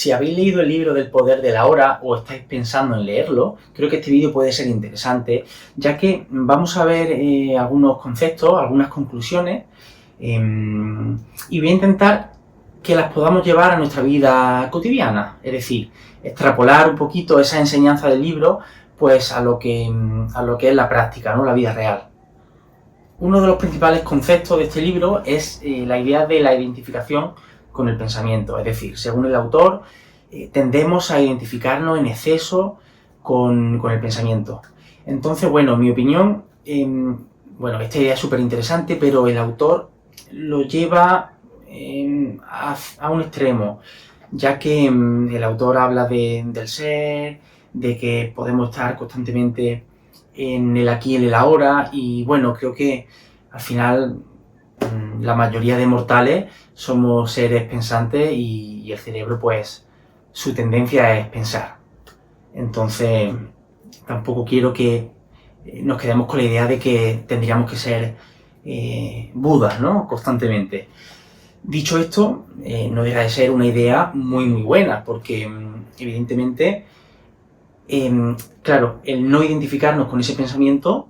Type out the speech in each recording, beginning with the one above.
Si habéis leído el libro del poder de la hora o estáis pensando en leerlo, creo que este vídeo puede ser interesante, ya que vamos a ver algunos conceptos, algunas conclusiones, y voy a intentar que las podamos llevar a nuestra vida cotidiana, es decir, extrapolar un poquito esa enseñanza del libro pues a lo que es la práctica, ¿no? La vida real. Uno de los principales conceptos de este libro es la idea de la identificación con el pensamiento, es decir, según el autor, tendemos a identificarnos en exceso con el pensamiento. Entonces, bueno, en mi opinión, esta idea es súper interesante, pero el autor lo lleva a un extremo, ya que el autor habla del ser, de que podemos estar constantemente en el aquí y en el ahora, y bueno, creo que al final la mayoría de mortales somos seres pensantes y el cerebro, pues, su tendencia es pensar. Entonces, tampoco quiero que nos quedemos con la idea de que tendríamos que ser Budas, ¿no? Constantemente. Dicho esto, no deja de ser una idea muy buena, porque evidentemente, claro, el no identificarnos con ese pensamiento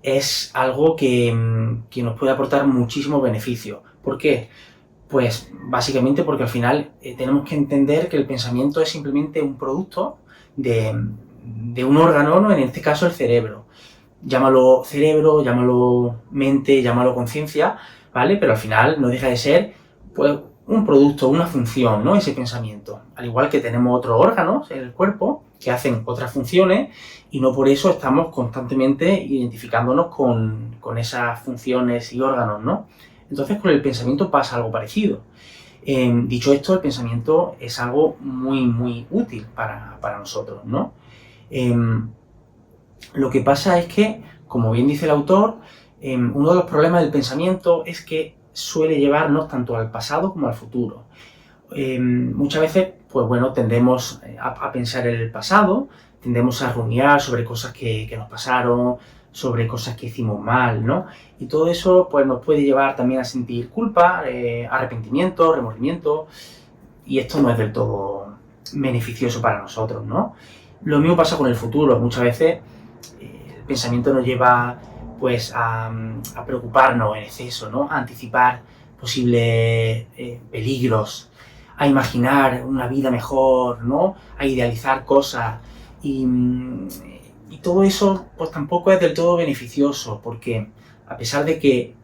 es algo que nos puede aportar muchísimos beneficios. ¿Por qué? Pues básicamente porque al final tenemos que entender que el pensamiento es simplemente un producto de un órgano, ¿no? En este caso el cerebro. Llámalo cerebro, llámalo mente, llámalo conciencia, ¿vale? Pero al final no deja de ser, pues, un producto, una función, ¿no? Ese pensamiento. Al igual que tenemos otros órganos en el cuerpo que hacen otras funciones y no por eso estamos constantemente identificándonos con esas funciones y órganos, ¿no? Entonces con el pensamiento pasa algo parecido. Dicho esto, el pensamiento es algo muy útil para nosotros, ¿no? Lo que pasa es que, como bien dice el autor, uno de los problemas del pensamiento es que suele llevarnos tanto al pasado como al futuro. Muchas veces, pues bueno, tendemos a pensar en el pasado, tendemos a rumiar sobre cosas que nos pasaron, sobre cosas que hicimos mal, ¿no? Y todo eso, pues, nos puede llevar también a sentir culpa, arrepentimiento, remordimiento, y esto no es del todo beneficioso para nosotros, ¿no? Lo mismo pasa con el futuro. Muchas veces el pensamiento nos lleva, pues, a preocuparnos en exceso, ¿no? A anticipar posibles peligros, a imaginar una vida mejor, ¿no? A idealizar cosas. Y todo eso, pues, tampoco es del todo beneficioso, porque a pesar de que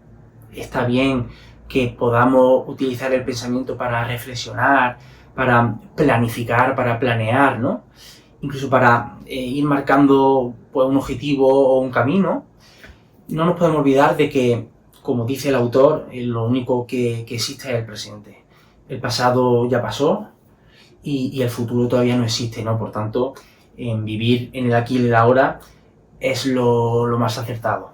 está bien que podamos utilizar el pensamiento para reflexionar, para planificar, para planear, ¿no? Incluso para ir marcando, pues, un objetivo o un camino, no nos podemos olvidar de que, como dice el autor, lo único que existe es el presente. El pasado ya pasó y el futuro todavía no existe, ¿no? Por tanto, vivir en el aquí y el ahora es lo más acertado.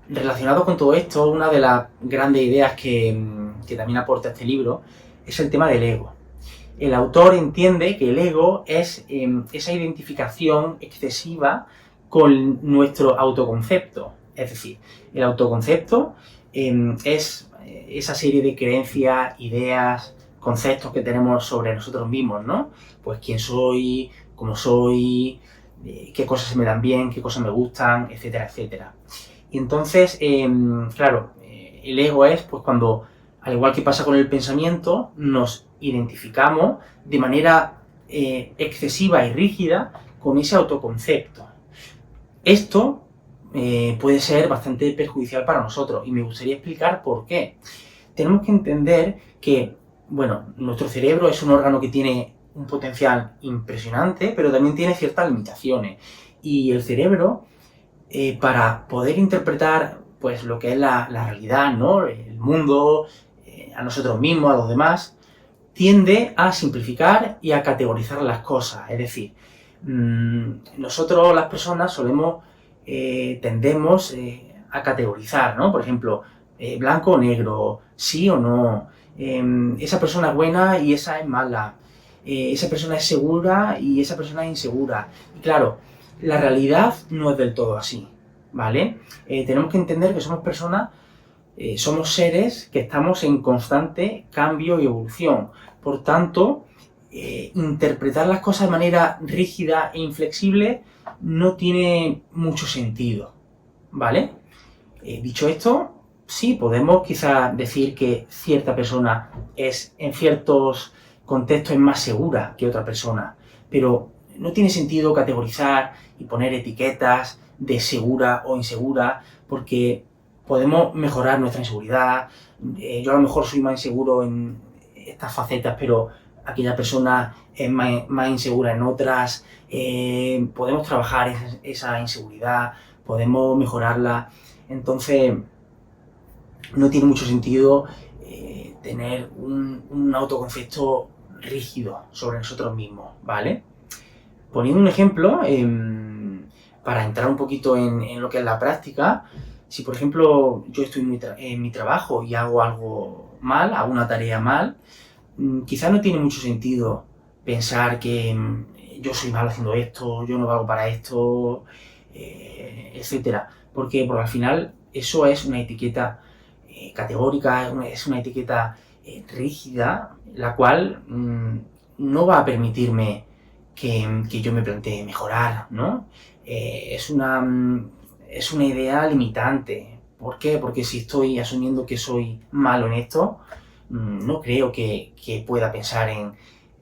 Relacionado con todo esto, una de las grandes ideas que también aporta este libro es el tema del ego. El autor entiende que el ego es esa identificación excesiva con nuestro autoconcepto. Es decir, el autoconcepto es esa serie de creencias, ideas, conceptos que tenemos sobre nosotros mismos, ¿no? Pues quién soy, cómo soy, qué cosas se me dan bien, qué cosas me gustan, etcétera, etcétera. Y entonces, claro, el ego es, pues, cuando, al igual que pasa con el pensamiento, nos identificamos de manera excesiva y rígida con ese autoconcepto. Esto puede ser bastante perjudicial para nosotros y me gustaría explicar por qué. Tenemos que entender que, bueno, nuestro cerebro es un órgano que tiene un potencial impresionante, pero también tiene ciertas limitaciones. Y el cerebro, para poder interpretar, pues, lo que es la realidad, ¿no? El mundo, a nosotros mismos, a los demás, tiende a simplificar y a categorizar las cosas. Es decir, nosotros, las personas, tendemos a categorizar, ¿no? Por ejemplo, blanco o negro, sí o no, esa persona es buena y esa es mala, esa persona es segura y esa persona es insegura. Y claro, la realidad no es del todo así, ¿vale? Tenemos que entender que somos personas, somos seres que estamos en constante cambio y evolución. Por tanto, interpretar las cosas de manera rígida e inflexible no tiene mucho sentido, ¿vale? Dicho esto, sí, podemos quizás decir que cierta persona es en ciertos contextos es más segura que otra persona, pero no tiene sentido categorizar y poner etiquetas de segura o insegura, porque podemos mejorar nuestra inseguridad. Yo a lo mejor soy más inseguro en estas facetas, pero aquella persona es más insegura en otras. Podemos trabajar esa inseguridad, podemos mejorarla. Entonces, no tiene mucho sentido tener un autoconcepto rígido sobre nosotros mismos, ¿vale? Poniendo un ejemplo, para entrar un poquito en lo que es la práctica, si por ejemplo yo estoy en mi trabajo y hago algo mal, hago una tarea mal, quizás no tiene mucho sentido pensar que yo soy malo haciendo esto, yo no valgo para esto, etcétera. Porque al final eso es una etiqueta categórica, es una etiqueta rígida, la cual no va a permitirme que yo me plantee mejorar, ¿no? Es una idea limitante. ¿Por qué? Porque si estoy asumiendo que soy malo en esto, no creo que pueda pensar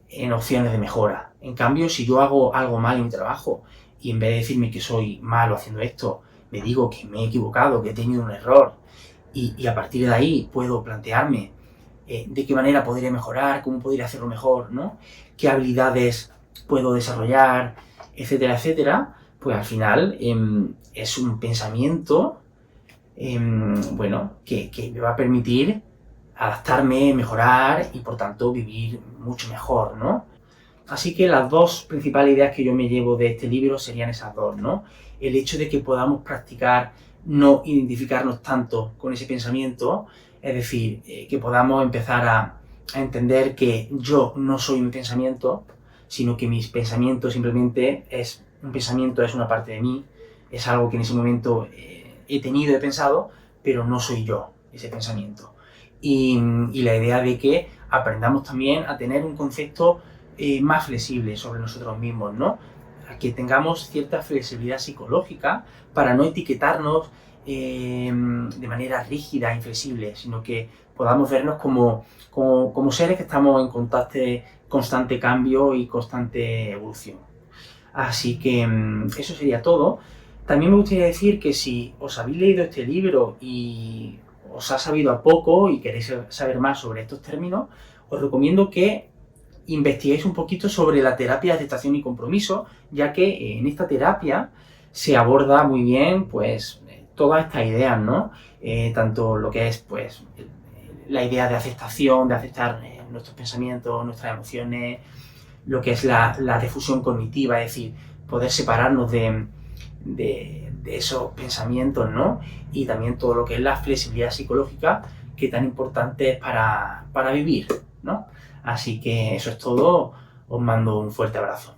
en opciones de mejora. En cambio, si yo hago algo mal en mi trabajo y en vez de decirme que soy malo haciendo esto, me digo que me he equivocado, que he tenido un error, y a partir de ahí puedo plantearme de qué manera podría mejorar, cómo podría hacerlo mejor, ¿no? Qué habilidades puedo desarrollar, etcétera, etcétera, pues al final es un pensamiento que me va a permitir adaptarme, mejorar y por tanto vivir mucho mejor, ¿no? Así que las dos principales ideas que yo me llevo de este libro serían esas dos, ¿no? El hecho de que podamos practicar no identificarnos tanto con ese pensamiento, es decir, que podamos empezar a entender que yo no soy mi pensamiento, sino que mis pensamientos simplemente es un pensamiento, es una parte de mí, es algo que en ese momento he tenido, he pensado, pero no soy yo ese pensamiento. Y la idea de que aprendamos también a tener un concepto más flexible sobre nosotros mismos, ¿no? A que tengamos cierta flexibilidad psicológica para no etiquetarnos de manera rígida e inflexible, sino que podamos vernos como seres que estamos en constante cambio y constante evolución. Así que eso sería todo. También me gustaría decir que si os habéis leído este libro y os ha sabido a poco y queréis saber más sobre estos términos, os recomiendo que investiguéis un poquito sobre la terapia de aceptación y compromiso, ya que en esta terapia se aborda muy bien pues todas estas ideas, ¿no? Tanto lo que es pues la idea de aceptación, de aceptar nuestros pensamientos, nuestras emociones, lo que es la difusión cognitiva, es decir, poder separarnos de esos pensamientos, ¿no? Y también todo lo que es la flexibilidad psicológica, que tan importante es para vivir, ¿no? Así que eso es todo, os mando un fuerte abrazo.